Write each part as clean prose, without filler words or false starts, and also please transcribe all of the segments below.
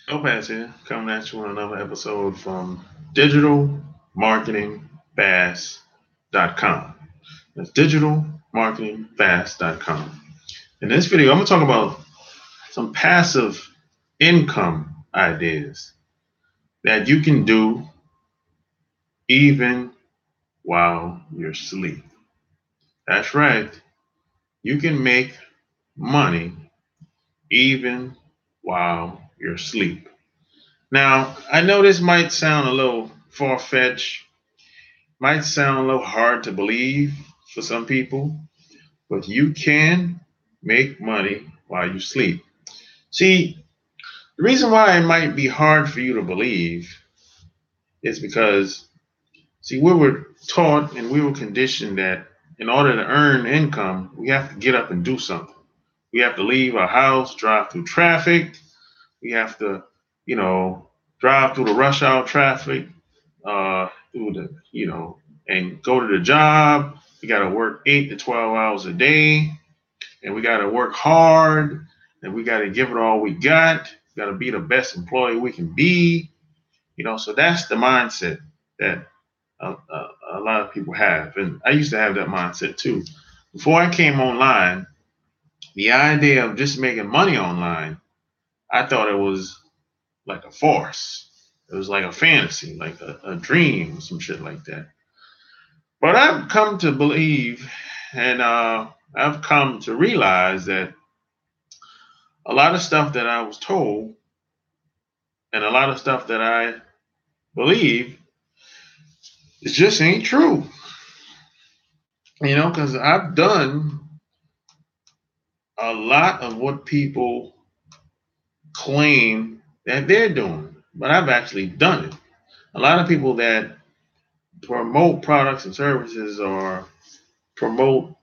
Lopez here, coming at you with another episode from digitalmarketingfast.com. That's digitalmarketingfast.com. In this video, I'm going to talk about some passive income ideas that you can do even while you're asleep. That's right, you can make money even while you're asleep. Now, I know this might sound a little far fetched, might sound a little hard to believe for some people, but you can make money while you sleep. See, the reason why it might be hard for you to believe is because, see, we were taught and we were conditioned that in order to earn income, we have to get up and do something. We have to leave our house, drive through traffic. We have to, you know, drive through the rush hour traffic, through the, and go to the job. We got to work 8 to 12 hours a day, and we got to work hard, and we got to give it all we got. We got to be the best employee we can be. So that's the mindset that a lot of people have, and I used to have that mindset too. Before I came online, the idea of just making money online, I thought it was like a farce. It was like a fantasy, like a dream, some shit like that. But I've come to believe and I've come to realize that a lot of stuff that I was told and a lot of stuff that I believe, it just ain't true. Because I've done a lot of what people claim that they're doing, but I've actually done it. A lot of people that promote products and services or promote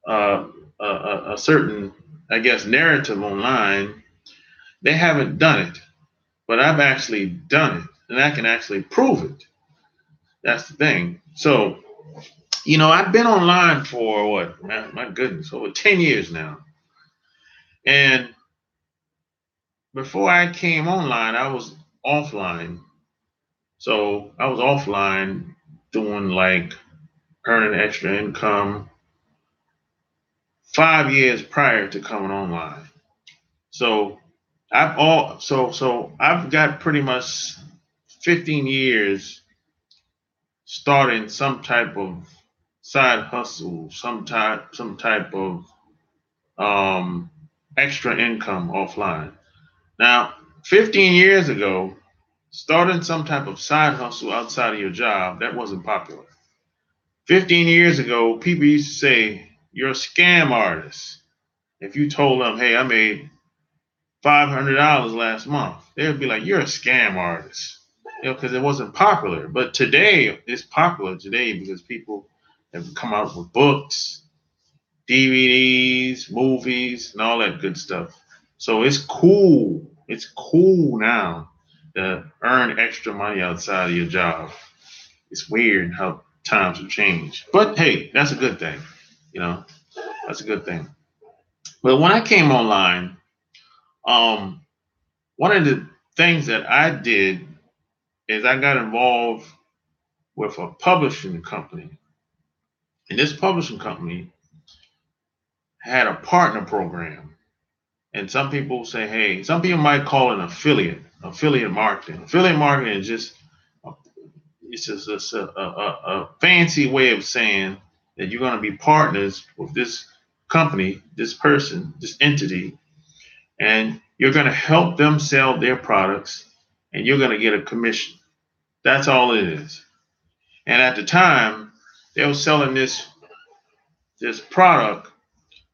uh, a certain, I guess, narrative online, they haven't done it, but I've actually done it, and I can actually prove it. That's the thing. So, I've been online for what, man, my goodness, over 10 years now. And before I came online, I was offline. So I was offline doing like earning extra income 5 years prior to coming online. So I've got pretty much 15 years starting some type of side hustle, some type of um, extra income offline. Now, 15 years ago, starting some type of side hustle outside of your job, that wasn't popular. 15 years ago, people used to say you're a scam artist. If you told them, hey, I made $500 last month, they would be like, you're a scam artist, because it wasn't popular. But today, it's popular today because people have come out with books, DVDs, movies, and all that good stuff. So it's cool. It's cool now to earn extra money outside of your job. It's weird how times have changed. But hey, that's a good thing. You know, that's a good thing. But when I came online, um, one of the things that I did is I got involved with a publishing company. And this publishing company had a partner program. And some people say, hey, some people might call it affiliate marketing. Affiliate marketing is just a fancy way of saying that you're going to be partners with this company, this person, this entity, and you're going to help them sell their products, and you're going to get a commission. That's all it is. And at the time, they were selling this product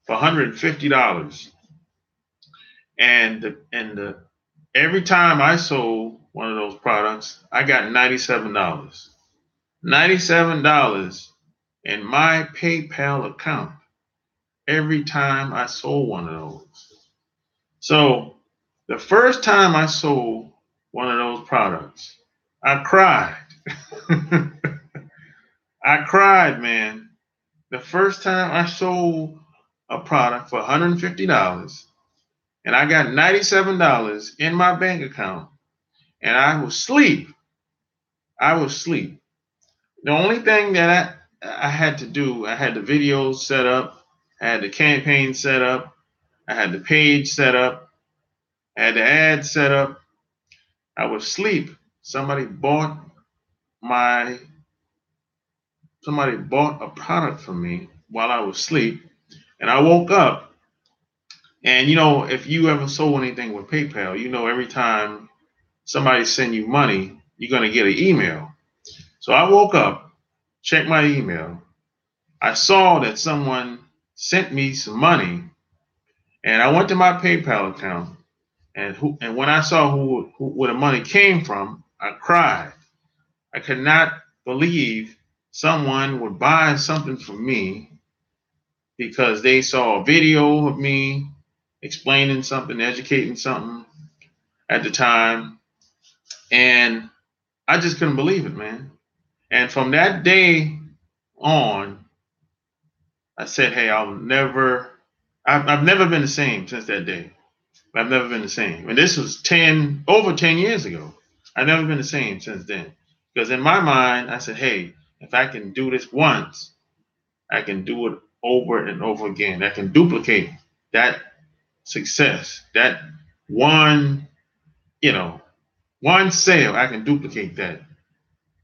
for $150, and every time I sold one of those products, I got $97. $97 in my PayPal account every time I sold one of those. So the first time I sold one of those products, I cried. I cried, man. The first time I sold a product for $150 and I got $97 in my bank account, and I was asleep. I was asleep. The only thing that I had to do, I had the videos set up, I had the campaign set up, I had the page set up, I had the ad set up. I was asleep. My somebody bought a product from me while I was asleep, and I woke up. And if you ever sold anything with PayPal, every time somebody send you money, you're gonna get an email. So I woke up, checked my email. I saw that someone sent me some money, and I went to my PayPal account, and when I saw where the money came from, I cried. I could not believe someone would buy something from me because they saw a video of me explaining something, educating something at the time, and I just couldn't believe it, man. And from that day on, I said, "Hey, I've never been the same since that day. I've never been the same." And this was over 10 years ago. I've never been the same since then. Because in my mind, I said, "Hey, if I can do this once, I can do it over and over again. I can duplicate that success, that one, one sale. I can duplicate that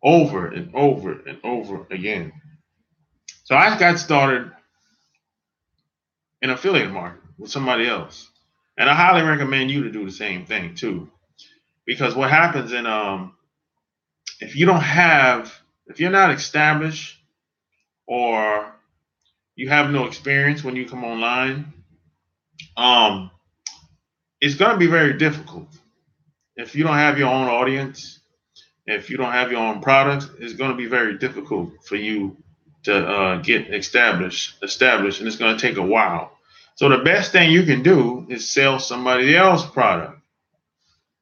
over and over and over again." So I got started in affiliate marketing with somebody else. And I highly recommend you to do the same thing too. Because what happens if you're not established, or you have no experience when you come online, um, it's going to be very difficult. If you don't have your own audience, if you don't have your own products, it's going to be very difficult for you to get established, and it's going to take a while. So the best thing you can do is sell somebody else's product,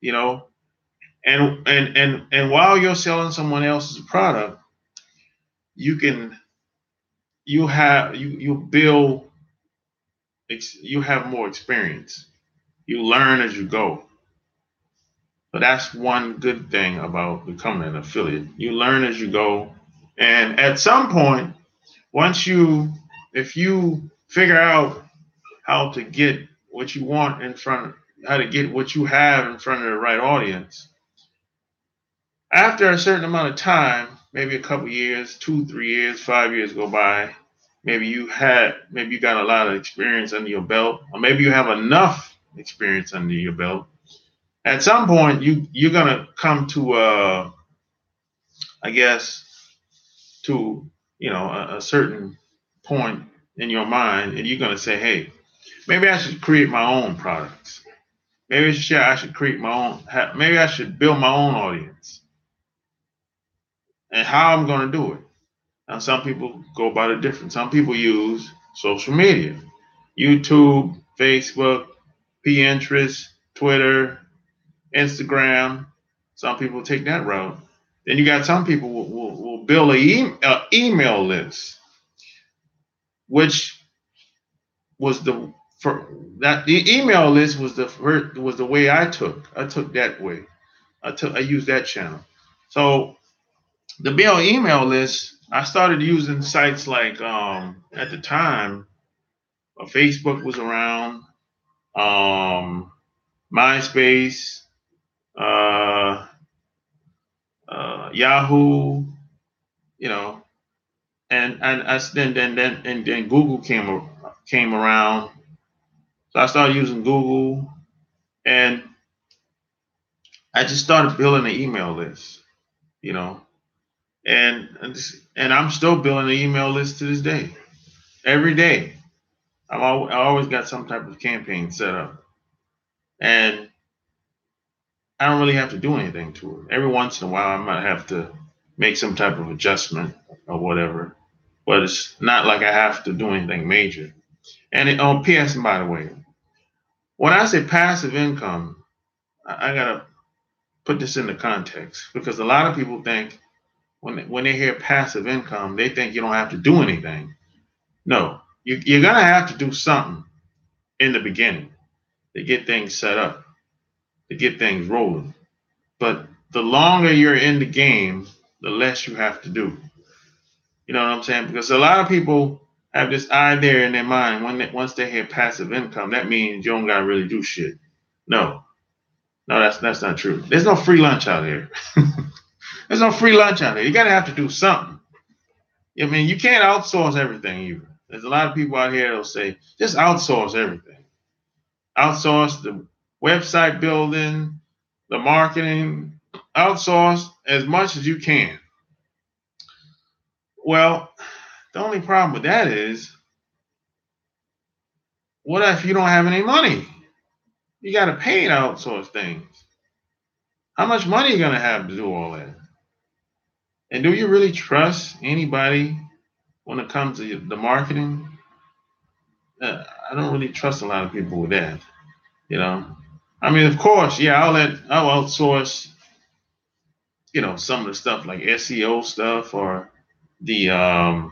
you know, and while you're selling someone else's product, you can you build, you have more experience. You learn as you go. So that's one good thing about becoming an affiliate. You learn as you go, and at some point, if you figure out how to get what you want how to get what you have in front of the right audience, after a certain amount of time, maybe a couple years, 2, 3 years, 5 years go by, maybe you got a lot of experience under your belt, or maybe you have enough experience under your belt. At some point, you're gonna come to I guess to a certain point in your mind, and you're gonna say, "Hey, maybe I should create my own products. Maybe I should create my own. Maybe I should build my own audience." And how I'm gonna do it? Now, some people go about it different. Some people use social media, YouTube, Facebook, Pinterest, Twitter, Instagram. Some people take that route. Then you got some people will build a email list, which was the email list was the way I took that way. I used that channel. So the build email list, I started using sites like at the time, Facebook was around, MySpace, uh, Yahoo, you know, and then Google came around, so I started using Google, and I just started building an email list, you know, and I'm still building an email list to this day. Every day, I always got some type of campaign set up, and I don't really have to do anything to it. Every once in a while, I might have to make some type of adjustment or whatever, but it's not like I have to do anything major. And on PS, by the way, when I say passive income, I gotta put this into context, because a lot of people think when they hear passive income, they think you don't have to do anything. No, you're gonna have to do something in the beginning. to get things set up, to get things rolling. But the longer you're in the game, the less you have to do. You know what I'm saying? Because a lot of people have this idea in their mind once they hit passive income, that means you don't gotta really do shit. No, no, that's not true. There's no free lunch out here. There's no free lunch out here. You gotta have to do something. I mean, you can't outsource everything either. There's a lot of people out here that'll say, just outsource everything. Outsource the website building, the marketing, outsource as much as you can. Well, the only problem with that is, what if you don't have any money? You got to pay to outsource things. How much money are you going to have to do all that? And do you really trust anybody when it comes to the marketing? I don't really trust a lot of people with that. You know, I mean, of course, yeah, I'll outsource, some of the stuff like SEO stuff or the I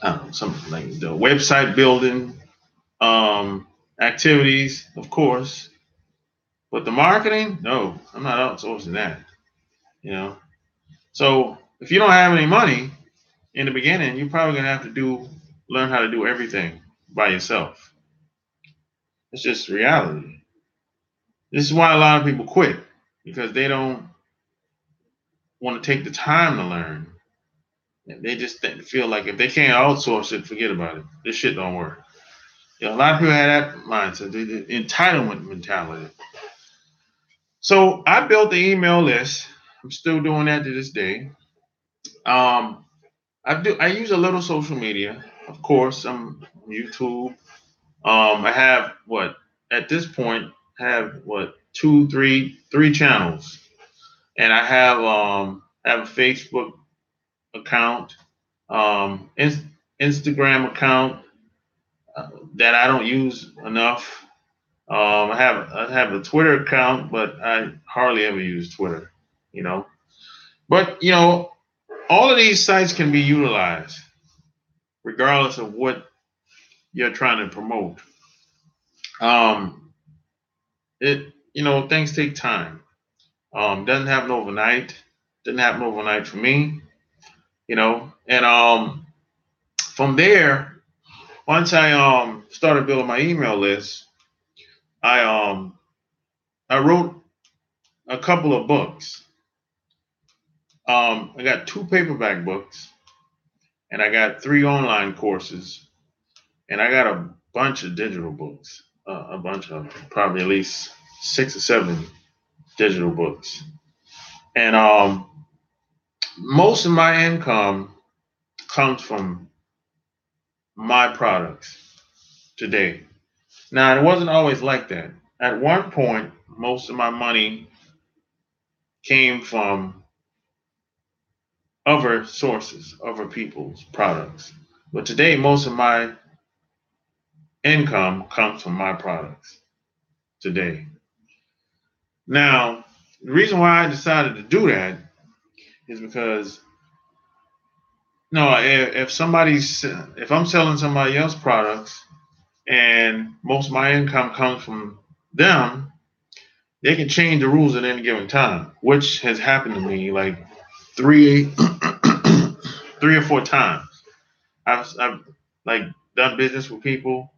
don't know, something like the website building activities, of course. But the marketing, no, I'm not outsourcing that. You know, so if you don't have any money in the beginning, you're probably gonna have to learn how to do everything by yourself. It's just reality. This is why a lot of people quit because they don't want to take the time to learn. They just feel like if they can't outsource it, forget about it. This shit don't work. A lot of people have that mindset, the entitlement mentality. So I built the email list. I'm still doing that to this day. Um, I use a little social media, of course. I'm on YouTube. I have at this point have three channels, and I have a Facebook account, Instagram account that I don't use enough. I have a Twitter account, but I hardly ever use Twitter. You know, but all of these sites can be utilized regardless of what you're trying to promote. Um, things take time. Doesn't happen overnight. Didn't happen overnight for me. And from there, once I started building my email list, I um I wrote a couple of books. I got two paperback books, and I got three online courses, and I got a bunch of digital books. A bunch of probably at least 6 or 7 digital books, and most of my income comes from my products today. Now, it wasn't always like that. At one point, most of my money came from other sources, other people's products. But today, most of my income comes from my products today. Now, the reason why I decided to do that is because no, if I'm selling somebody else's products and most of my income comes from them, they can change the rules at any given time, which has happened to me like three, 3 or 4 times. I've like done business with people,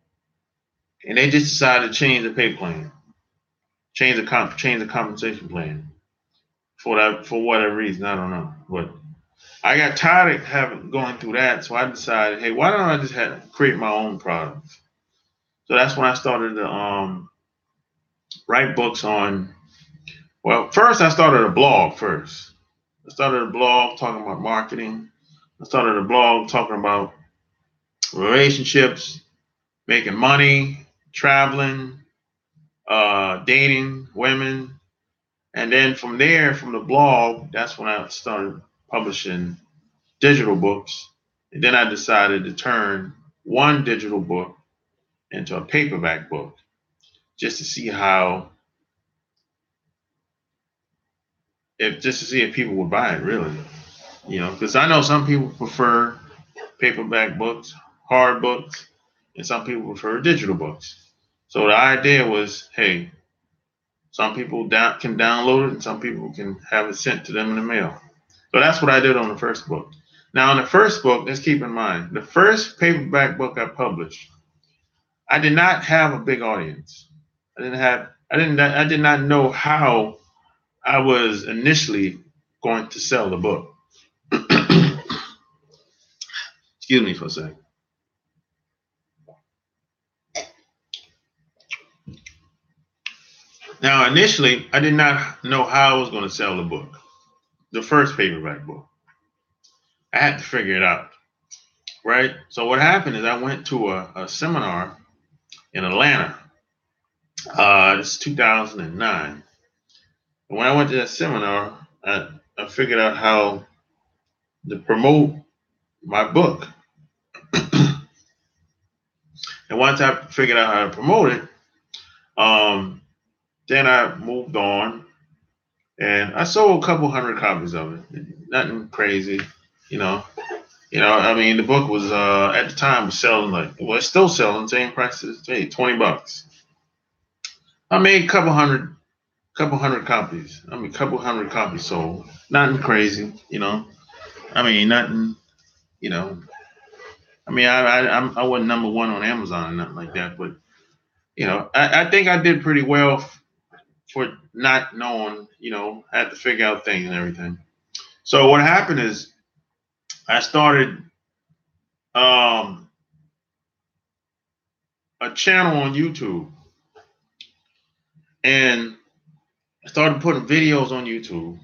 and they just decided to change the pay plan, change the compensation plan for whatever reason. I don't know, but I got tired of going through that, so I decided, hey, why don't I just create my own products? So that's when I started to write books on. Well, first I started a blog first. I started a blog talking about marketing. I started a blog talking about relationships, making money, traveling, dating women. And then from there, from the blog, that's when I started publishing digital books. And then I decided to turn one digital book into a paperback book just to see if people would buy it really. Because I know some people prefer paperback books, hard books, and some people prefer digital books. So the idea was, hey, some people can download it and some people can have it sent to them in the mail. So that's what I did on the first book. Now, in the first book, let's keep in mind, the first paperback book I published, I did not have a big audience. I did not know how I was initially going to sell the book. Excuse me for a second. Now, initially, I did not know how I was going to sell the book, the first paperback book. I had to figure it out, right? So what happened is I went to a seminar in Atlanta. This is 2009. And when I went to that seminar, I figured out how to promote my book. And once I figured out how to promote it, then I moved on and I sold a couple hundred copies of it. Nothing crazy, you know. I mean, the book was at the time was selling it's still selling same price as today, $20. I made a couple hundred copies. I mean, a couple hundred copies sold. Nothing crazy, I mean, nothing, you know. I mean, I wasn't number one on Amazon or nothing like that, but I think I did pretty well for not knowing, I had to figure out things and everything. So what happened is I started a channel on YouTube, and I started putting videos on YouTube.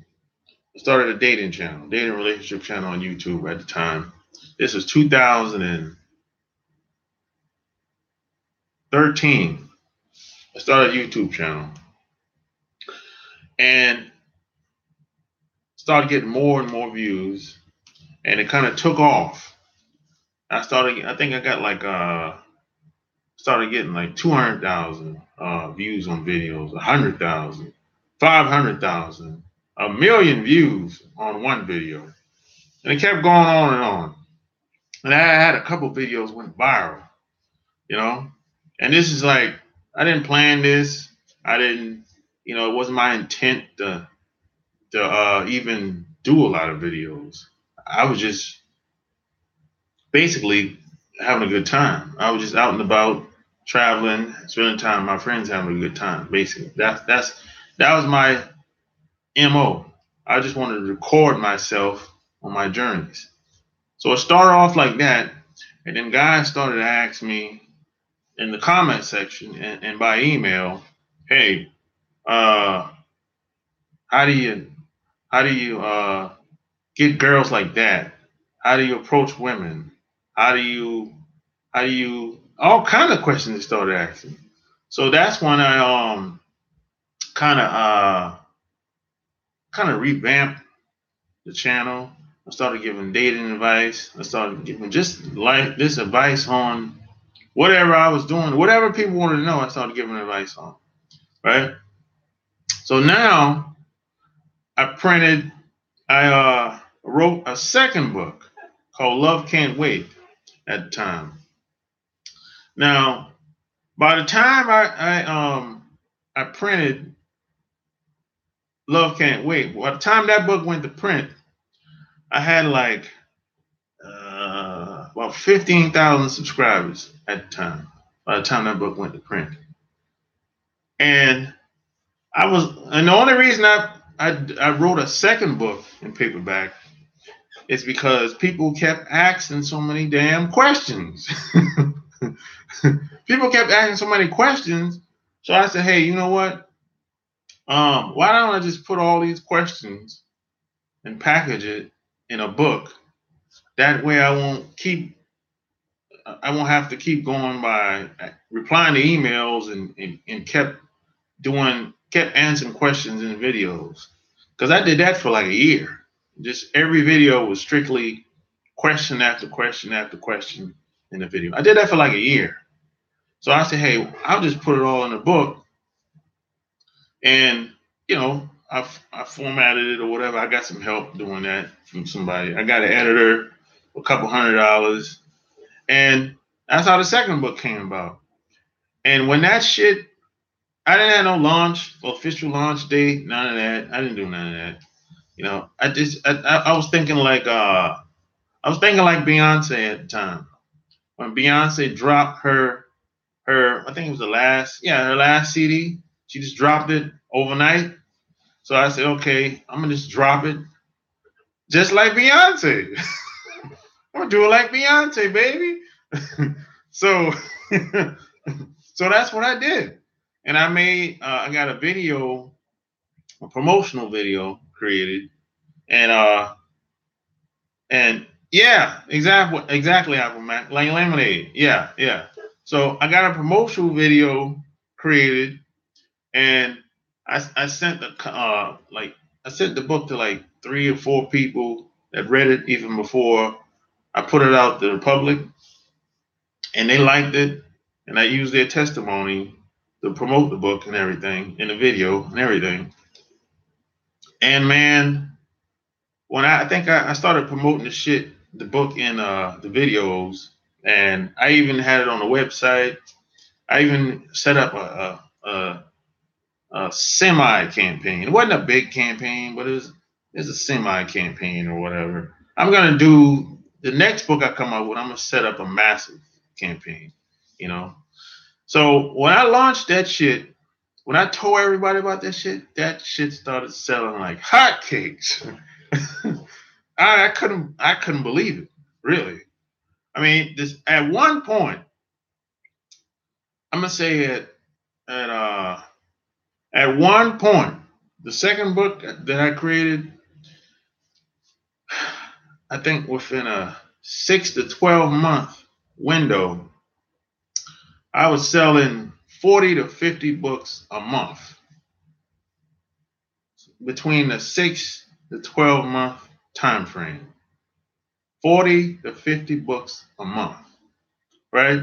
I started a dating relationship channel on YouTube at the time. This was 2013. I started a YouTube channel and started getting more and more views, and it kind of took off. I think I got started getting like 200,000 views on videos, 100,000, 500,000, a million views on one video. And it kept going on and on. And I had a couple videos went viral, you know? And this is like, I didn't plan this. I didn't, it wasn't my intent to even do a lot of videos. I was just basically having a good time. I was just out and about, traveling, spending time with my friends, having a good time. Basically, that was my MO. I just wanted to record myself on my journeys. So it started off like that, and then guys started to ask me in the comment section and by email, "Hey, uh, how do you get girls like that? How do you approach women? How do you all kind of questions they started asking. So that's when I kind of revamped the channel. I started giving dating advice. I started giving just like this advice on whatever I was doing, whatever people wanted to know. I started giving advice on, right? So now I wrote a second book called Love Can't Wait at the time. Now, by the time I printed Love Can't Wait, by the time that book went to print, I had like about 15,000 subscribers at the time. By the time that book went to print, and the only reason I wrote a second book in paperback is because people kept asking so many damn questions. People kept asking so many questions, so I said, hey, you know what? Why don't I just put all these questions and package it in a book? That way, I won't have to keep going by replying to emails and kept answering questions in videos. Because I did that for like a year. Just every video was strictly question after question after question in the video. I did that for like a year. So I said, hey, I'll just put it all in a book. And, I formatted it or whatever. I got some help doing that from somebody. I got an editor, a couple $100. And that's how the second book came about. And when that shit, I didn't have no launch, official launch date, none of that. I didn't do none of that. You know, I was thinking like Beyonce at the time. When Beyonce dropped her, I think it was her last CD. She just dropped it overnight. So I said, okay, I'm gonna just drop it just like Beyonce. I'm gonna do it like Beyonce, baby. so so that's what I did. And I got a video, a promotional video created. And yeah, exactly, Apple Mac, like lemonade. Yeah, yeah. So I got a promotional video created, and I sent I sent the book to like 3 or 4 people that read it even before I put it out to the public, and they liked it, and I used their testimony to promote the book and everything in the video and everything. And man, when I think I started promoting the book in the videos, and I even had it on the website. I even set up a semi campaign. It wasn't a big campaign, but it's a semi campaign or whatever. I'm gonna do the next book I come out with. I'm gonna set up a massive campaign, you know. So when I launched that shit, when I told everybody about that shit started selling like hotcakes. I couldn't believe it, really. I mean, this at one point, I'm gonna say at uh at one point, the second book that I created, I think within a 6 to 12 month window, I was selling 40 to 50 books a month between the 6 to 12 month time frame. 40 to 50 books a month, right?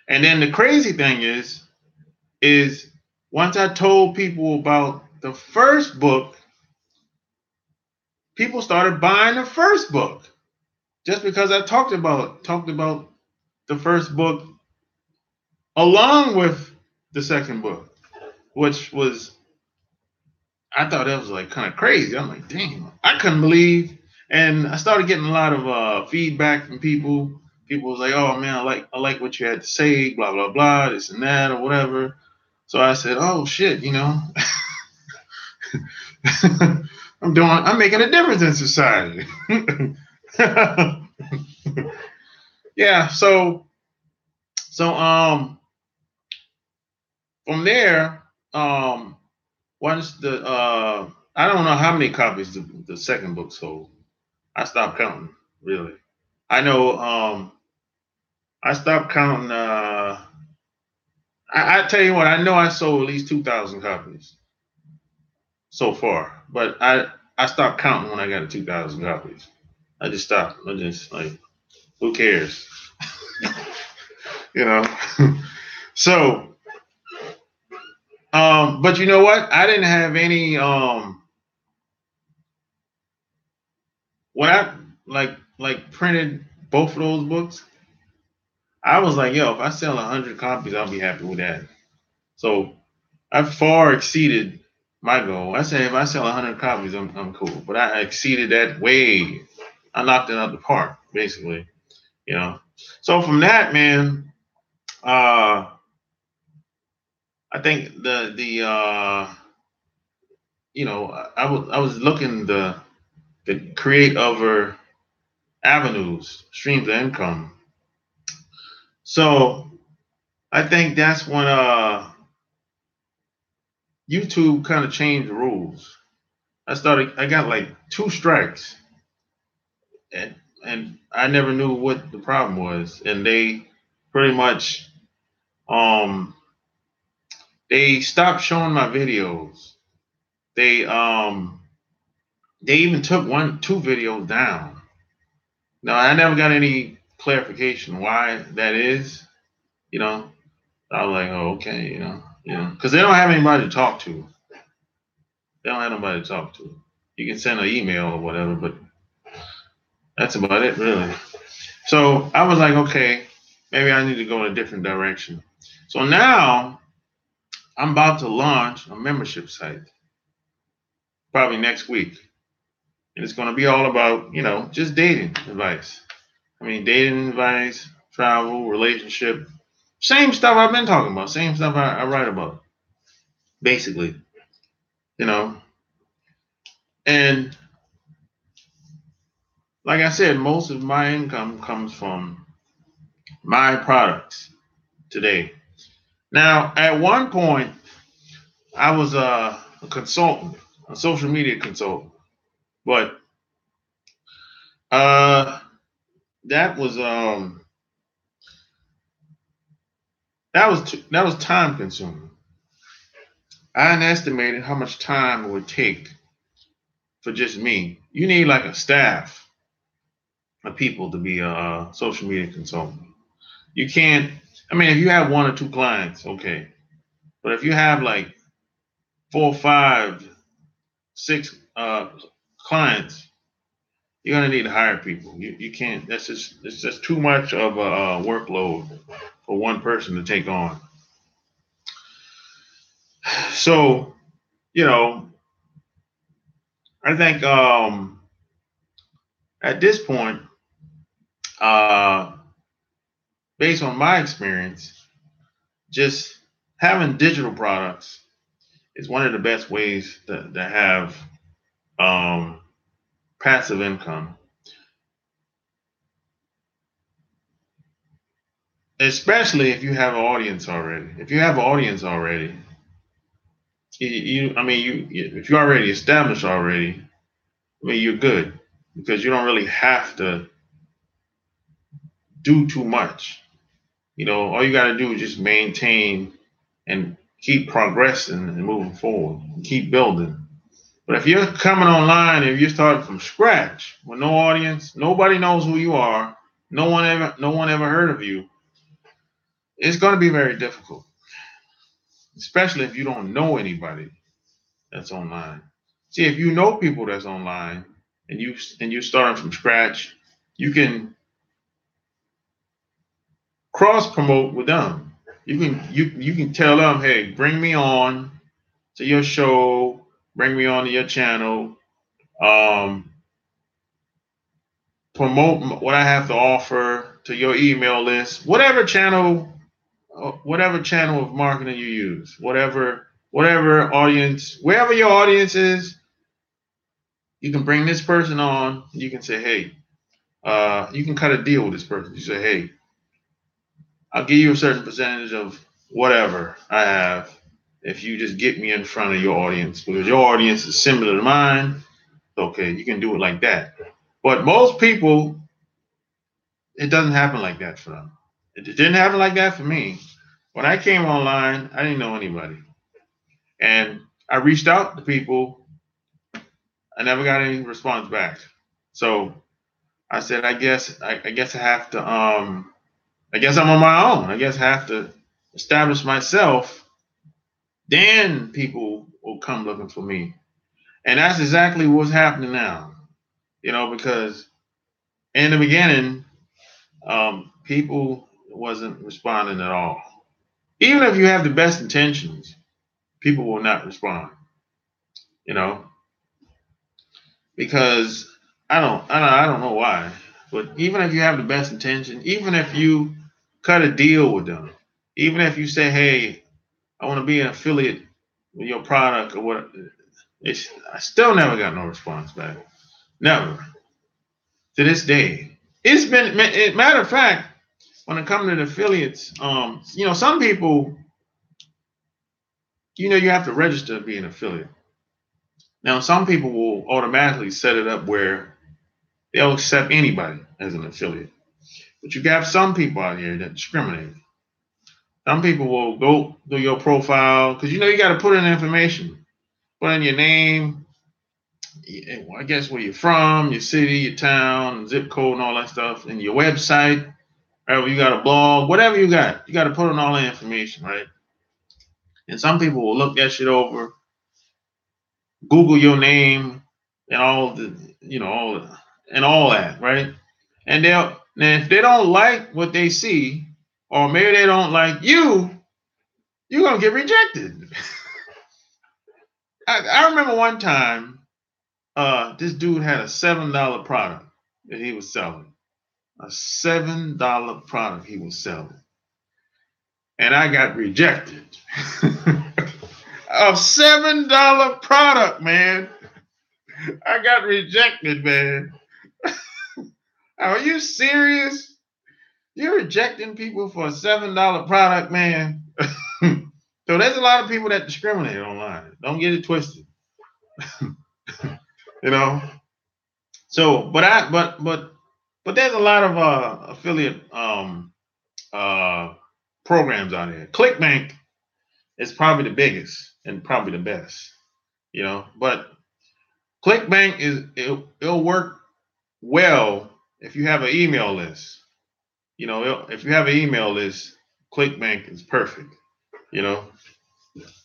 And then the crazy thing is once I told people about the first book, people started buying the first book just because I talked about the first book along with the second book, which was I thought that was like kind of crazy. I'm like, damn, I couldn't believe. And I started getting a lot of feedback from people. People was like, oh man, I like what you had to say, blah blah blah, this and that or whatever. So I said, oh shit, I'm making a difference in society. Yeah, so from there, once I don't know how many copies the second book sold. I stopped counting, really. I know I stopped counting I tell you what, I know I sold at least 2,000 copies so far. But I stopped counting when I got to 2,000 copies. I just stopped. I just like, who cares? you know. So, but you know what? I didn't have any when I like printed both of those books. I was like, yo, if I sell 100 copies, I'll be happy with that. So I far exceeded my goal. I said if I sell 100 copies, I'm cool. But I exceeded that way. I knocked it out the park, basically. You know. So from that, man, I think I was looking to create other avenues, streams of income. So I think that's when YouTube kind of changed the rules. I got like 2 strikes, and I never knew what the problem was, and they pretty much um they stopped showing my videos. They um they even took 2 videos down. Now I never got any clarification why that is. You know, I was like, oh, okay, because they don't have anybody to talk to. They don't have nobody to talk to. You can send an email or whatever, but that's about it, really. So I was like, okay, maybe I need to go in a different direction. So now I'm about to launch a membership site probably next week. And it's going to be all about, just dating advice. I mean, dating advice, travel, relationship, same stuff I've been talking about, same stuff I write about, basically, you know. And like I said, most of my income comes from my products today. Now, at one point, I was a consultant, a social media consultant, but uh, that was that was time consuming. I underestimated how much time it would take for just me. You need like a staff of people to be a social media consultant. You can't. I mean, if you have one or two clients, okay, but if you have like 4, 5, 6 clients, you're gonna need to hire people. You can't. It's just too much of a workload for one person to take on. So you know, I think at this point, uh, based on my experience, just having digital products is one of the best ways to have um, passive income, especially if you have an audience already. If you have an audience already, I mean, if you're already established already, I mean, you're good because you don't really have to do too much. All you got to do is just maintain and keep progressing and moving forward, keep building. But if you're coming online and you're starting from scratch with no audience, nobody knows who you are, no one ever heard of you, it's going to be very difficult, especially if you don't know anybody that's online. See, if you know people that's online and you're starting from scratch, you can cross promote with them. You can tell them, hey, bring me on to your show, bring me on to your channel, um, promote what I have to offer to your email list, whatever channel of marketing you use, whatever audience, wherever your audience is, you can bring this person on. You can say, hey, you can cut a deal with this person. You say, hey, I'll give you a certain percentage of whatever I have if you just get me in front of your audience because your audience is similar to mine. Okay, you can do it like that. But most people, it doesn't happen like that for them. It didn't happen like that for me. When I came online, I didn't know anybody. And I reached out to people. I never got any response back. So I said, I guess I have to I guess I'm on my own. I guess I have to establish myself. Then people will come looking for me. And that's exactly what's happening now. Because in the beginning, people wasn't responding at all. Even if you have the best intentions, people will not respond. You know, because I don't know why, but even if you have the best intention, even if you cut a deal with them, even if you say, hey, I want to be an affiliate with your product or what, I still never got no response back. Never to this day. It's been matter of fact, when it comes to the affiliates, some people, you have to register to be an affiliate. Now, some people will automatically set it up where they'll accept anybody as an affiliate. But you got some people out here that discriminate. Some people will go through your profile because you got to put in information, put in your name, I guess where you're from, your city, your town, zip code, and all that stuff, and your website. Right, you got a blog, whatever you got to put in all that information, right? And some people will look that shit over, Google your name, and all the, all that, right? And if they don't like what they see, or maybe they don't like you, you're gonna get rejected. I remember one time, this dude had a $7 product that he was selling. A $7 product he was selling. And I got rejected. A $7 product, man. I got rejected, man. Are you serious? You're rejecting people for a $7 product, man. So there's a lot of people that discriminate online. Don't get it twisted. You know. So, but there's a lot of affiliate uh, programs out there. ClickBank is probably the biggest and probably the best. You know, but ClickBank it'll work well if you have an email list. You know, if you have an email list, ClickBank is perfect. You know,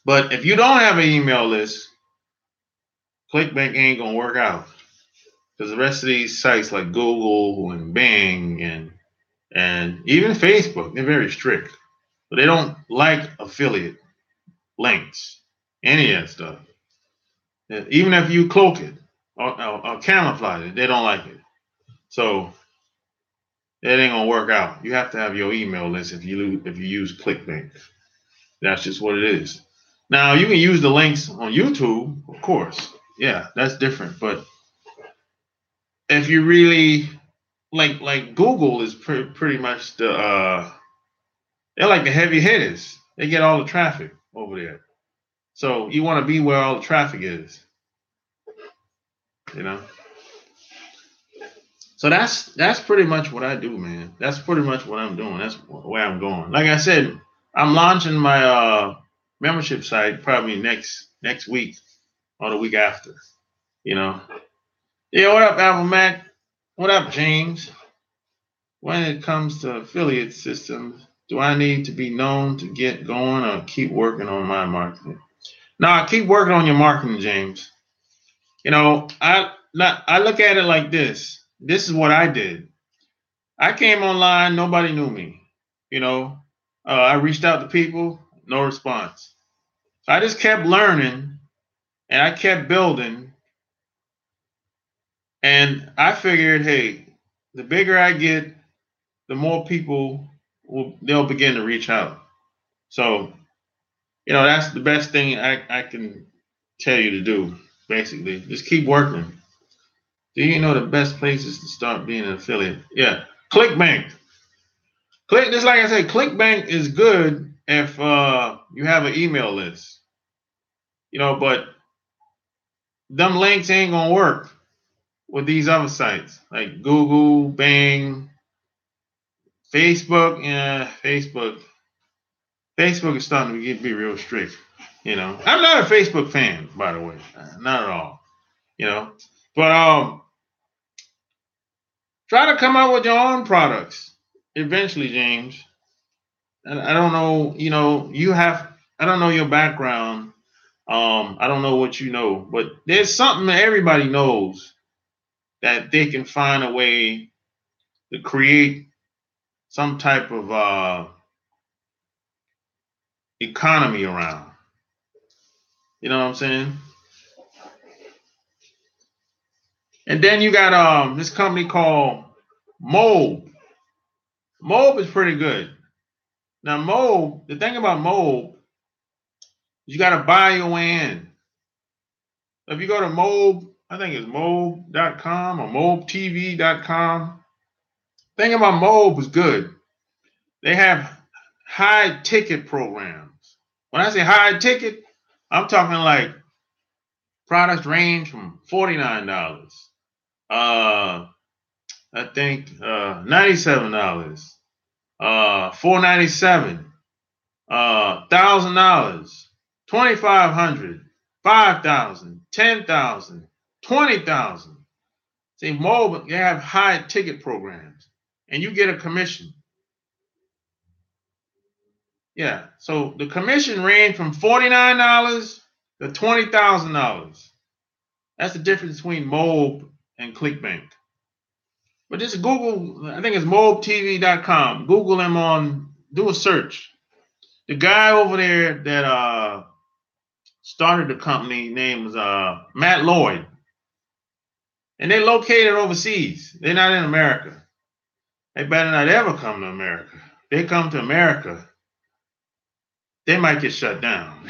but if you don't have an email list, ClickBank ain't gonna work out because the rest of these sites like Google and Bing and even Facebook, they're very strict. But they don't like affiliate links, any of that stuff. Even if you cloak it or camouflage it, they don't like it. So it ain't gonna work out. You have to have your email list if you use ClickBank. That's just what it is. Now you can use the links on YouTube, of course. Yeah, that's different. But if you really like Google is pretty much they're like the heavy hitters. They get all the traffic over there. So you want to be where all the traffic is, you know. So that's pretty much what I do, man. That's pretty much what I'm doing. That's where I'm going. Like I said, I'm launching my membership site probably next week or the week after. You know. Yeah, what up, Apple Mac? What up, James? When it comes to affiliate systems, do I need to be known to get going or keep working on my marketing? No, keep working on your marketing, James. You know, I look at it like this. This is what I did. I came online, nobody knew me. You know, I reached out to people, no response. So I just kept learning and I kept building. And I figured, hey, the bigger I get, the more people they'll begin to reach out. So, you know, that's the best thing I can tell you to do, basically. Just keep working. Do you know the best places to start being an affiliate? Yeah. ClickBank. Just like I said, ClickBank is good if you have an email list. You know, but them links ain't gonna work with these other sites like Google, Bing, Facebook. Yeah, Facebook is starting to be real strict. You know, I'm not a Facebook fan, by the way, not at all. You know, but try to come up with your own products eventually, James. And I don't know, you know, I don't know your background. I don't know what you know, but there's something that everybody knows that they can find a way to create some type of economy around. You know what I'm saying? And then you got this company called Mob. Mob is pretty good. Now Mob, the thing about Mob, you got to buy your way in. If you go to Mob, I think it's mob.com or mobtv.com. Thing about Mob is good. They have high ticket programs. When I say high ticket, I'm talking like products range from $49. I think $97, $497, $1,000, 2,500, 5,000, 10,000, 20,000. See, mobile, they have high ticket programs, and you get a commission. Yeah, so the commission range from $49 to $20,000. That's the difference between Mob and ClickBank. But this is Google, I think it's mobtv.com. Google them on Do a search. The guy over there that started the company name was Matt Lloyd, and they're located overseas. They're not in America. They better not ever come to America. If they come to America, they might get shut down.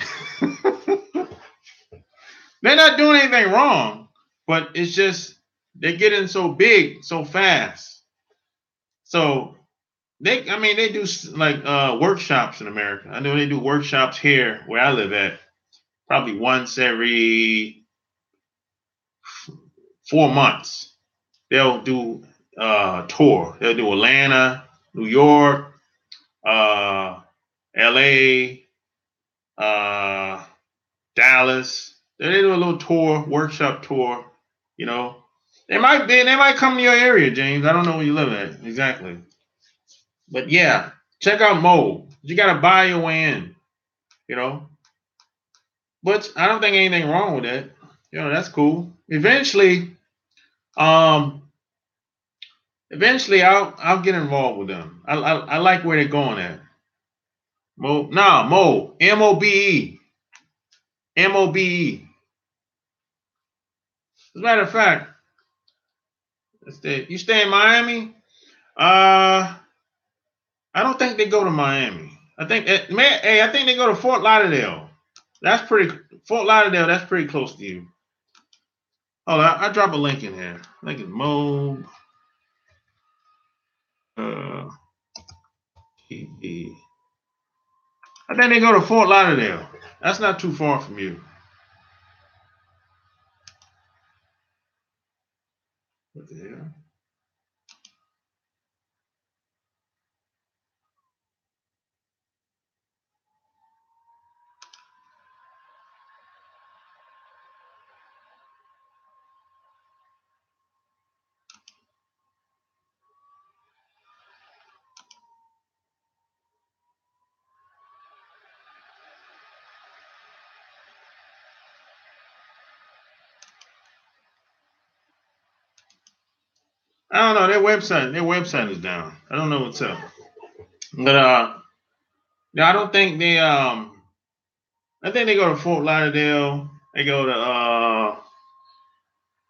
They're not doing anything wrong, but it's just they're getting so big so fast. So they do like workshops in America. I know they do workshops here where I live at, probably once every 4 months. They'll do tour. They'll do Atlanta, New York, LA, Dallas. They do a little tour, workshop tour. You know, they might come to your area, James. I don't know where you live at exactly, but yeah, check out Mo. You got to buy your way in. You know, but I don't think anything wrong with that. You know, that's cool. Um, eventually, I'll get involved with them. I like where they're going at. Mo, nah, Mo, Mobe, Mobe. As a matter of fact, you stay in Miami? Uh, I don't think they go to Miami. I think I think they go to Fort Lauderdale. Fort Lauderdale. That's pretty close to you. Hold on, I drop a link in here. Link is Mo. TV. I think they go to Fort Lauderdale. That's not too far from you. What the hell? I don't know. Their website is down. I don't know what's up. But no, I don't think they I think they go to Fort Lauderdale. They go to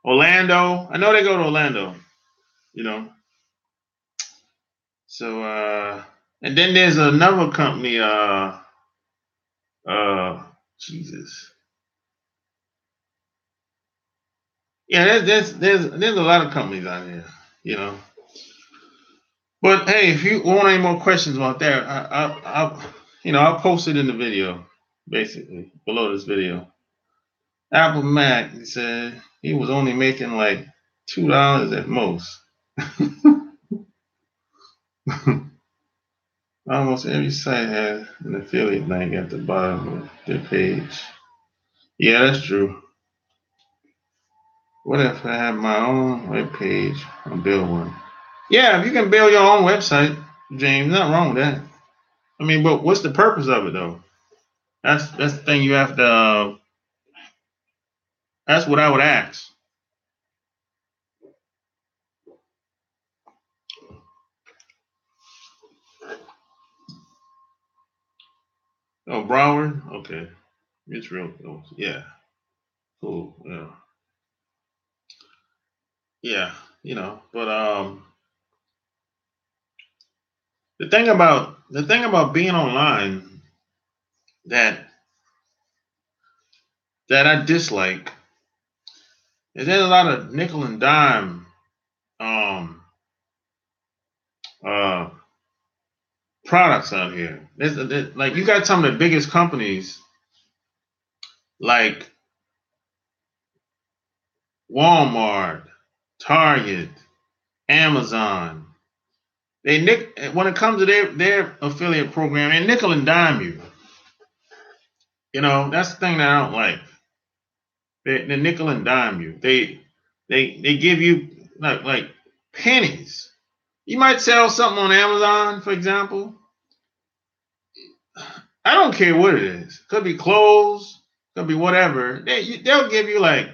Orlando. I know they go to Orlando, you know. So and then there's another company, Jesus. Yeah, there's a lot of companies out here, you know. But hey, if you want any more questions about that, I'll post it in the video, basically below this video. Apple Mac, he said he was only making like $2 at most. Almost every site has an affiliate link at the bottom of their page. Yeah, that's true. What if I have my own web page and build one? Yeah, if you can build your own website, James, nothing wrong with that. I mean, but what's the purpose of it though? That's the thing you have to. That's what I would ask. Oh, Broward. Okay, it's real close. Yeah, cool. Yeah, yeah. But the thing about being online that I dislike is there's a lot of nickel and dime um uh products out here. Like you got some of the biggest companies like Walmart, Target, Amazon. When it comes to their affiliate program, they nickel and dime you. That's the thing that I don't like. They nickel and dime you. They give you like pennies. You might sell something on Amazon, for example. I don't care what it is. Could be clothes, could be whatever. They'll give you like,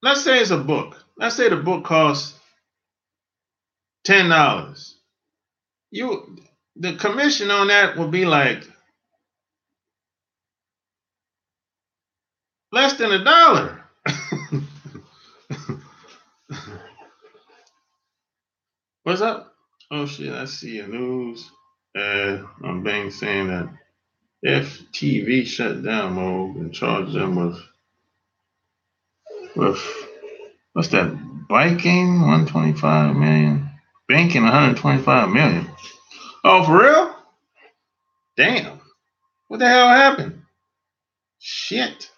let's say it's a book. Let's say the book costs $10. You the commission on that would be like less than $1. What's up? Oh shit! I see a news on Bing saying that FTV shut down Moog and charged them with what's that? Biking 125 million, banking 125 million. Oh, for real? Damn! What the hell happened? Shit!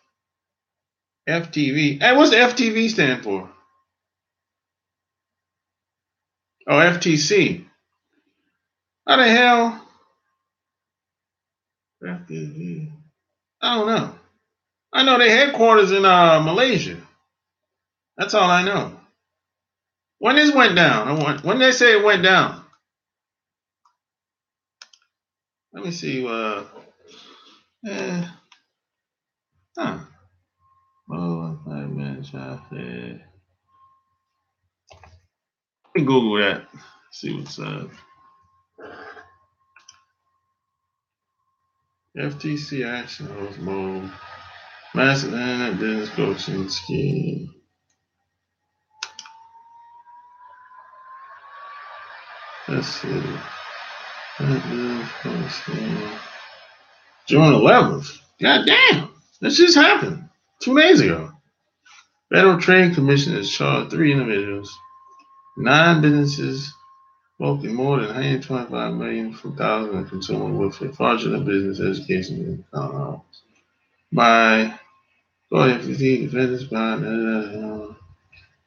FTV. Hey, what's the FTV stand for? Oh, FTC. How the hell? FTV. I don't know. I know they headquarters in Malaysia. That's all I know. When this went down? When they say it went down? Let me see. Huh. Oh, 5 minutes traffic. Let me Google that. See what's up. FTC action host mode. Massive internet business coaching scheme. Let's see. June 11th. God damn. This just happened 2 days ago. Federal Trade Commission has charged 3 individuals, 9 businesses, both more than 125 million for thousands of consumers with a fraudulent business education by FTC defendants by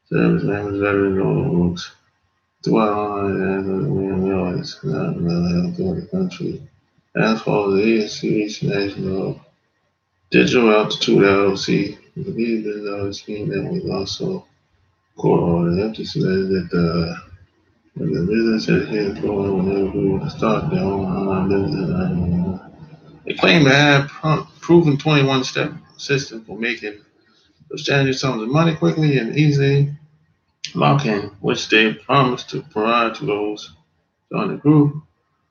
service members, veterans, roads throughout online millions throughout the country. As for the agency national digital altitude LLC, the business scheme that was also court order. FTC that the business is going when they start their own online business. They claim to have proven 21-step system for making substantial sums of money quickly and easily, lock-in, which they promised to provide to those on the group.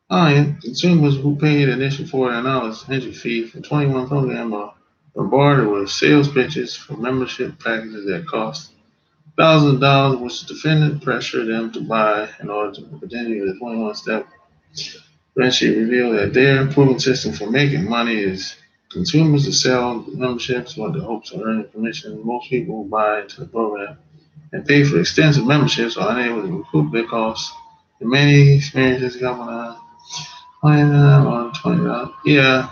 Consumers who paid an initial $49 entry fee for 21 programs are bombarded with sales pitches for membership packages that cost thousands of dollars, which the defendant pressured them to buy in order to continue the 21-step. Spreadsheet revealed that their proven system for making money is consumers to sell memberships with the hopes of earning commission. Most people who buy into the program and pay for extensive memberships are unable to recoup their costs. In many experiences, government $20. Yeah.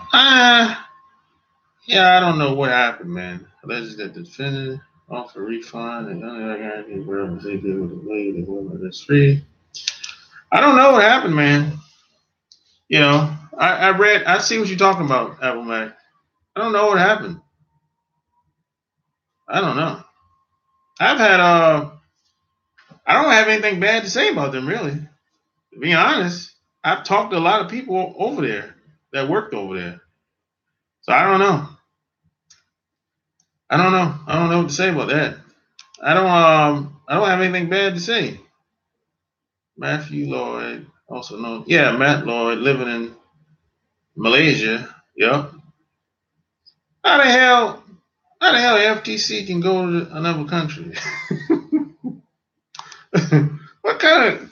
Yeah, I don't know what happened, man. Alleged that the defendant offered a refund and none of that guarantee wherever they did with the way the woman is free. I don't know what happened, man. You know, I see what you're talking about, Apple Mac. I don't know what happened. I don't know. I've had I don't have anything bad to say about them, really. To be honest, I've talked to a lot of people over there that worked over there. So I don't know. I don't know. I don't know what to say about that. I don't have anything bad to say. Matthew Lloyd, also known, yeah, Matt Lloyd, living in Malaysia. Yep. How the hell? How the hell FTC can go to another country? What kind of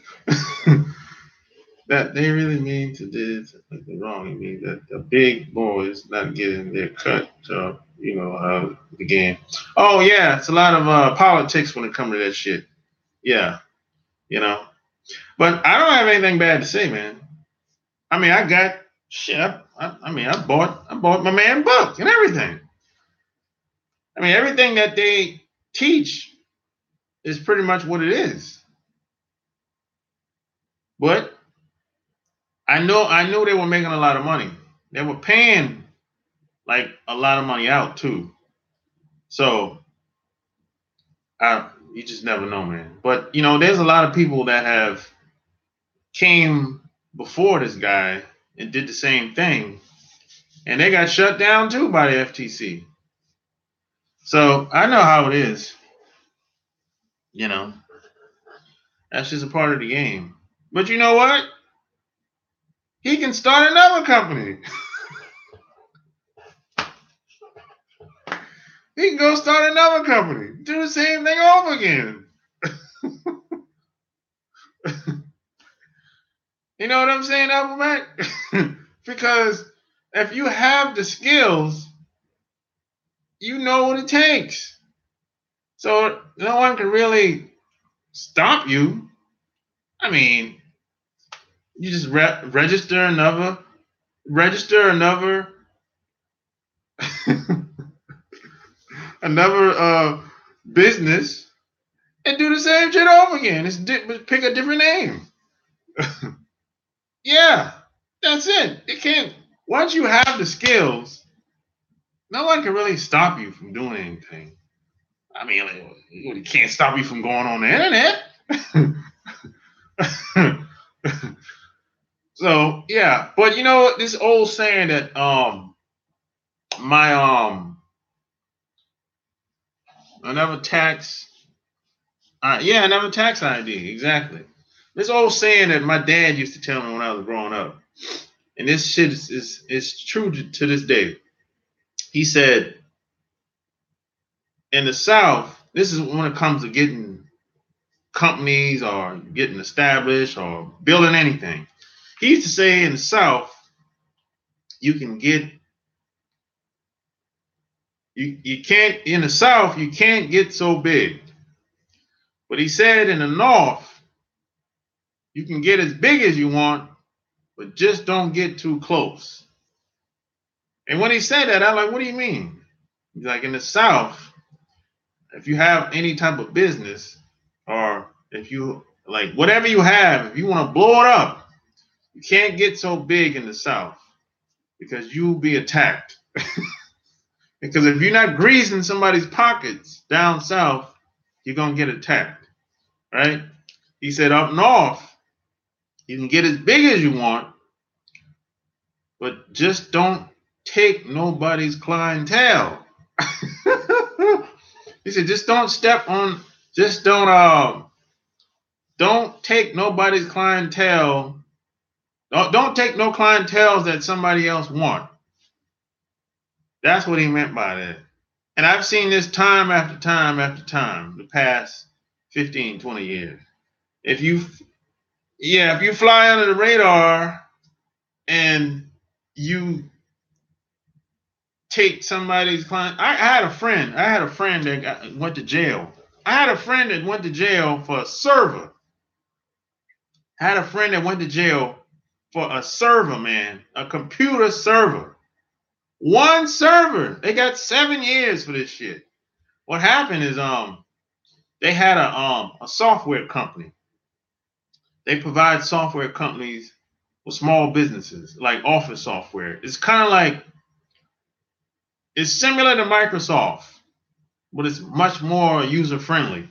that they really mean to do something wrong? It means that the big boys not getting their cut. So you know how the game. Oh yeah, it's a lot of politics when it comes to that shit. Yeah, you know. But I don't have anything bad to say, man. I mean, I got shit. I bought my man book and everything. I mean, everything that they teach is pretty much what it is. But I knew they were making a lot of money. They were paying like a lot of money out too. So you just never know, man. But you know, there's a lot of people that have came before this guy and did the same thing, and they got shut down too by the FTC. So I know how it is. You know, that's just a part of the game. But you know what? he can start another company. He can go start another company. Do the same thing over again. You know what I'm saying, Applemac? Because if you have the skills, you know what it takes. So no one can really stop you. I mean, you just register another business and do the same shit over again. Pick a different name. Yeah, that's it. It can't. Once you have the skills, no one can really stop you from doing anything. I mean, like, you can't stop you from going on the internet. So yeah, but you know this old saying that my another tax another tax ID, exactly. This old saying that my dad used to tell me when I was growing up, and this shit is true to this day. He said in the South, this is when it comes to getting companies or getting established or building anything. He used to say in the South, you can get you can't in the South you can't get so big. But he said in the North, you can get as big as you want, but just don't get too close. And when he said that, I'm like, what do you mean? He's like, in the South, if you have any type of business or if you like whatever you have, if you want to blow it up, you can't get so big in the South because you'll be attacked. Because if you're not greasing somebody's pockets down south, you're gonna get attacked, right? He said up north, you can get as big as you want, but just don't take nobody's clientele. He said, just don't step on, just don't take nobody's clientele. Don't take no clientele that somebody else want. That's what he meant by that. And I've seen this time after time after time, the past 15, 20 years. If you if you fly under the radar and you take somebody's client. I had a friend that went to jail. I had a friend that went to jail for a server. I had a friend that went to jail for a server, man, a computer server. One server. They got 7 years for this shit. What happened is they had a software company. They provide software companies for small businesses, like office software. It's kind of like it's similar to Microsoft, but it's much more user friendly,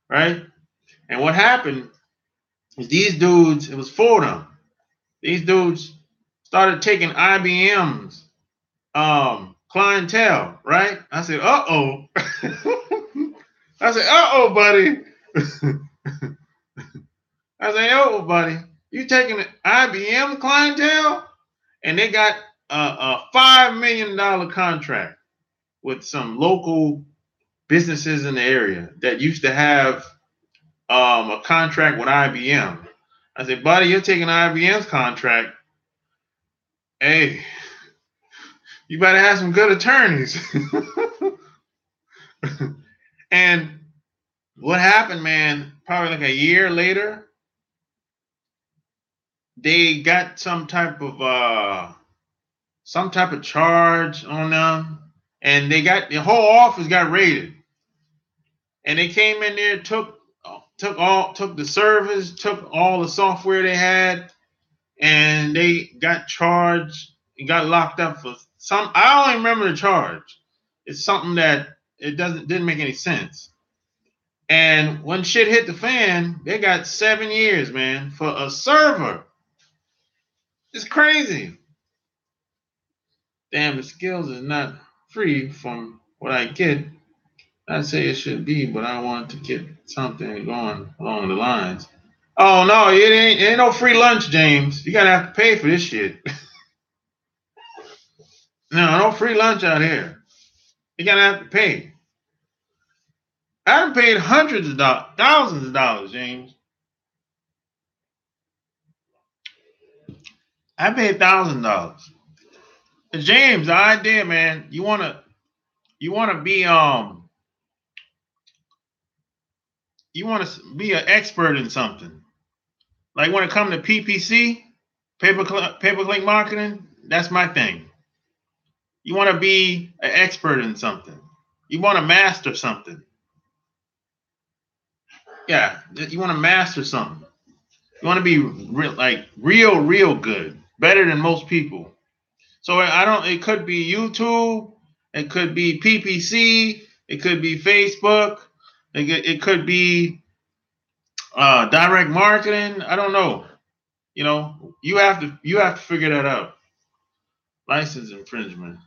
right? And what happened is these dudes, it was for them. These dudes started taking IBM's clientele, right? I said, uh-oh. I said, uh-oh, buddy. I said, uh-oh, buddy. You taking the IBM clientele? And they got a $5 million contract with some local businesses in the area that used to have a contract with IBM. I said, buddy, you're taking IBM's contract. Hey, you better have some good attorneys. And what happened, man, probably like a year later, they got some type of charge on them, and they got the whole office got raided. And they came in there, took the servers, took all the software they had, and they got charged and got locked up for some. I don't even remember the charge. It's something that didn't make any sense. And when shit hit the fan, they got 7 years, man, for a server. It's crazy. Damn, the skills is not free from what I get. I'd say it should be, but I want to get something going along the lines. Oh no, it ain't no free lunch, James. You gotta have to pay for this shit. No free lunch out here. You gotta have to pay. I done paid hundreds of dollars, thousands of dollars, James. I paid $1,000. James, the idea, man, you wanna be you wanna be an expert in something. Like when it comes to PPC, pay-per-click marketing, that's my thing. You want to be an expert in something. You want to master something. Yeah, you want to master something. You want to be real good, better than most people. So I don't. It could be YouTube. It could be PPC. It could be Facebook. It could be direct marketing. I don't know. You have to figure that out. License infringement.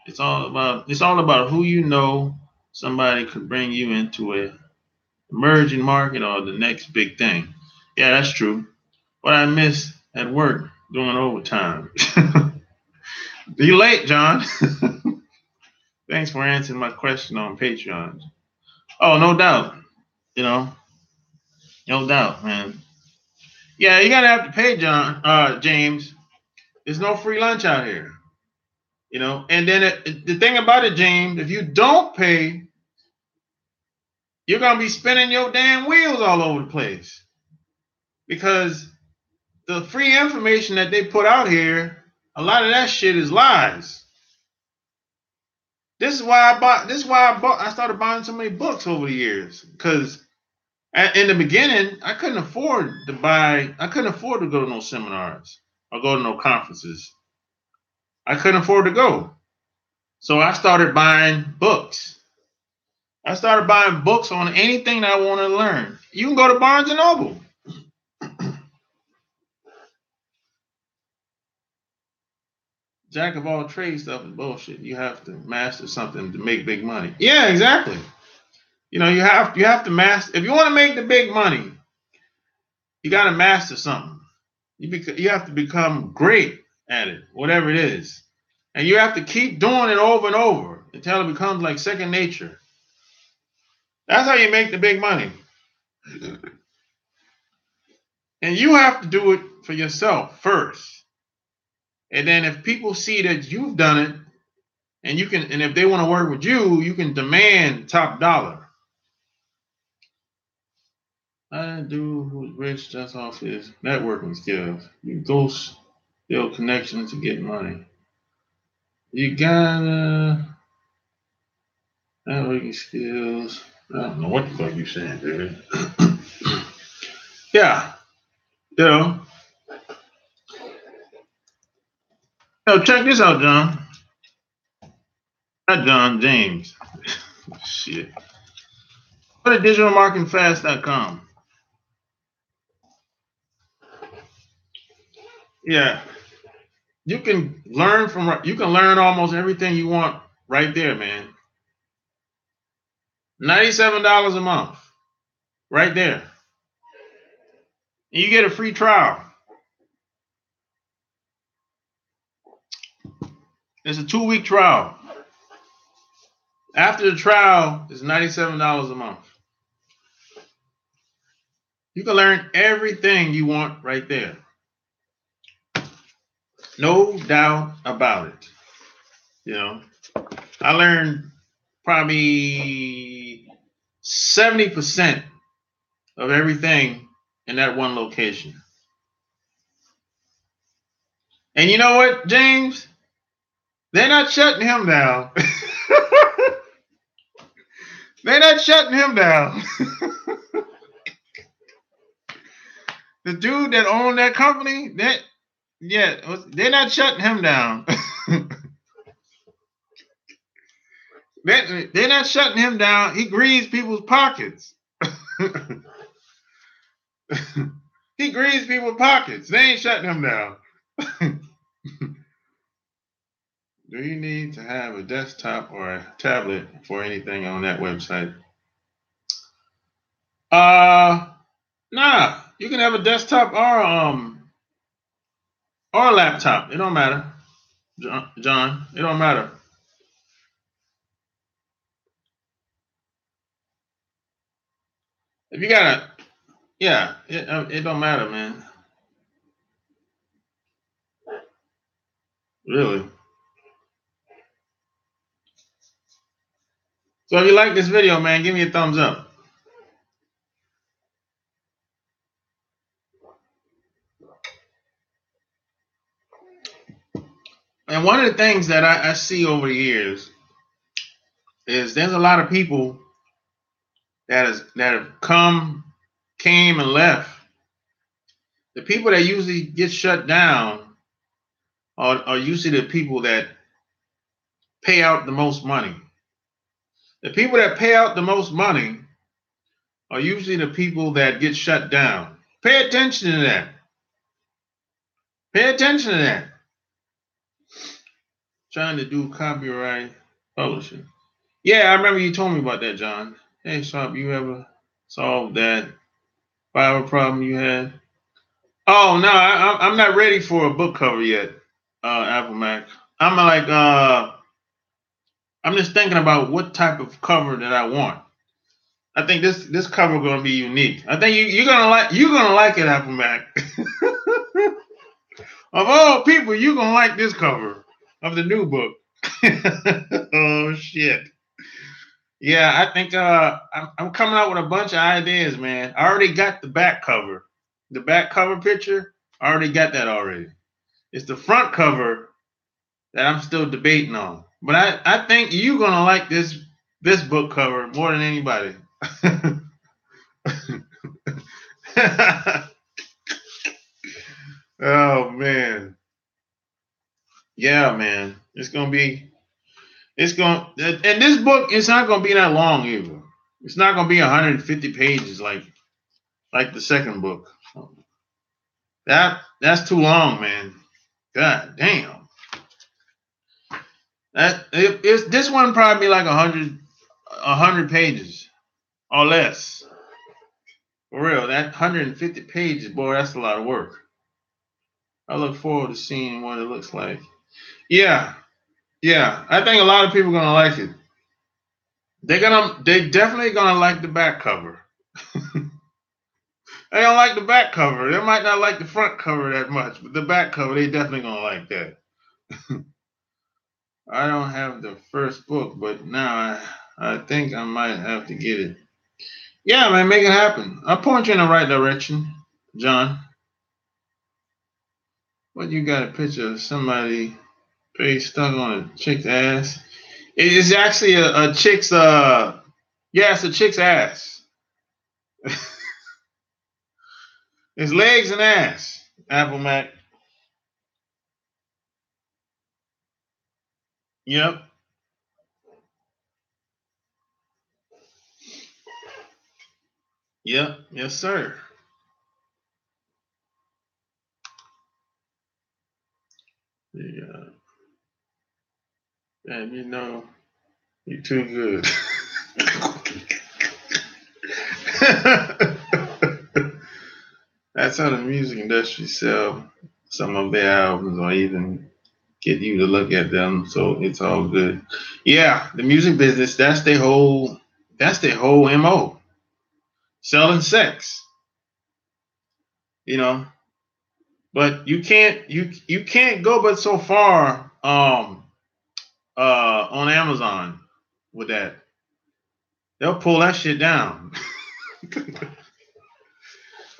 It's all about who you know. Somebody could bring you into a emerging market or the next big thing. Yeah, that's true. What I miss at work doing overtime. You late, John? Thanks for answering my question on Patreon. Oh, no doubt. You know, no doubt, man. Yeah, you gotta have to pay, James. There's no free lunch out here. And then the thing about it, James, if you don't pay, you're gonna be spinning your damn wheels all over the place because the free information that they put out here, a lot of that shit is lies. This is why I started buying so many books over the years because in the beginning I couldn't afford to go to no seminars or go to no conferences. I couldn't afford to go, so I started buying books. I started buying books on anything that I wanted to learn. You can go to Barnes and Noble. Jack of all trades stuff is bullshit. You have to master something to make big money. Yeah, exactly. You have to master. If you want to make the big money, you got to master something. You have to become great at it, whatever it is, and you have to keep doing it over and over until it becomes like second nature. That's how you make the big money. And you have to do it for yourself first. And then if people see that you've done it, and if they want to work with you, you can demand top dollar. I do who's rich just off his networking skills. You ghost build connections to get money. You gotta networking skills. I don't know what the fuck you saying, dude. Yeah, you know. Check this out, John. Not John, James. Shit. Go to digitalmarketingfast.com. Yeah. You can learn almost everything you want right there, man. $97 a month. Right there. And you get a free trial. It's a 2-week trial. After the trial, it's $97 a month. You can learn everything you want right there. No doubt about it. I learned probably 70% of everything in that one location. And you know what, James? They're not shutting him down. They're not shutting him down. The dude that owned that company, they're not shutting him down. They're not shutting him down. He greases people's pockets. He greases people's pockets. They ain't shutting him down. Do you need to have a desktop or a tablet for anything on that website? Nah. You can have a desktop or a laptop. It don't matter, John. It don't matter. If you got a yeah, it don't matter, man. Really. So if you like this video, man, give me a thumbs up. And one of the things that I see over the years is there's a lot of people that have came and left. The people that usually get shut down are usually the people that pay out the most money. The people that pay out the most money are usually the people that get shut down. Pay attention to that. Pay attention to that. Trying to do copyright publishing. Yeah, I remember you told me about that, John. Hey, Sharp, you ever solved that Bible problem you had? Oh no, I'm not ready for a book cover yet, Apple Mac. I'm like I'm just thinking about what type of cover that I want. I think this cover gonna be unique. I think you're gonna like it, Apple Mac. Of all people, you're gonna like this cover of the new book. Oh shit. Yeah, I think I'm coming out with a bunch of ideas, man. I already got the back cover. The back cover picture, I already got that already. It's the front cover that I'm still debating on. But I think you're gonna like this book cover more than anybody. Oh man. Yeah, man. And this book it's not gonna be that long either. It's not gonna be 150 pages like the second book. That's too long, man. God damn. It's this one probably be like 100 pages or less. For real, that 150 pages, boy, that's a lot of work. I look forward to seeing what it looks like. Yeah, yeah. I think a lot of people are gonna like it. They definitely gonna like the back cover. They don't like the back cover. They might not like the front cover that much, but the back cover they definitely gonna like that. I don't have the first book, but now I think I might have to get it. Yeah, man, make it happen. I'll point you in the right direction, John. What you got a picture of somebody face stuck on a chick's ass? It is actually a chick's yeah, it's a chick's ass. It's legs and ass. Apple Mac. Yep. Yep. Yes, sir. Yeah. Man, you know, you're too good. That's how the music industry sell some of their albums or even get you to look at them. So it's all good. Yeah, the music business, that's their whole MO. Selling sex, you know. But you can't go but so far on Amazon with that. They'll pull that shit down.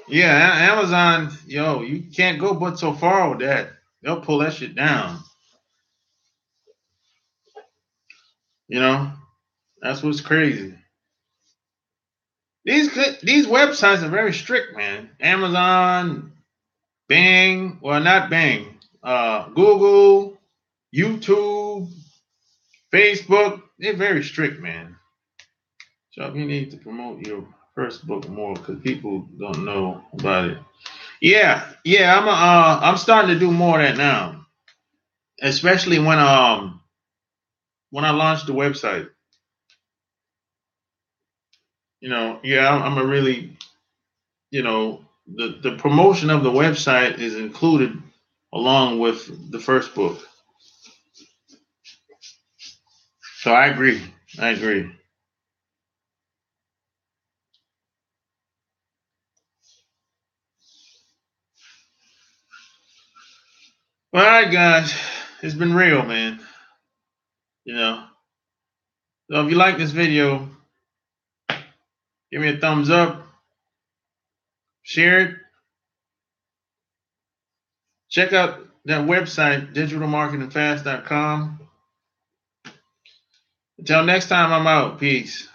Yeah, Amazon, yo, you can't go but so far with that. They'll pull that shit down. You know, that's what's crazy. These websites are very strict, man. Amazon, Bing, well, not Bing, Google, YouTube, Facebook, they're very strict, man. So you need to promote your first book more because people don't know about it. Yeah, yeah, I'm starting to do more of that now, especially when I launched the website. Yeah, I'm a really, you know, the promotion of the website is included along with the first book. So I agree. I agree. All right, guys. It's been real, man. You know. So if you like this video, give me a thumbs up, share it, check out that website, digitalmarketingfast.com. Until next time, I'm out. Peace.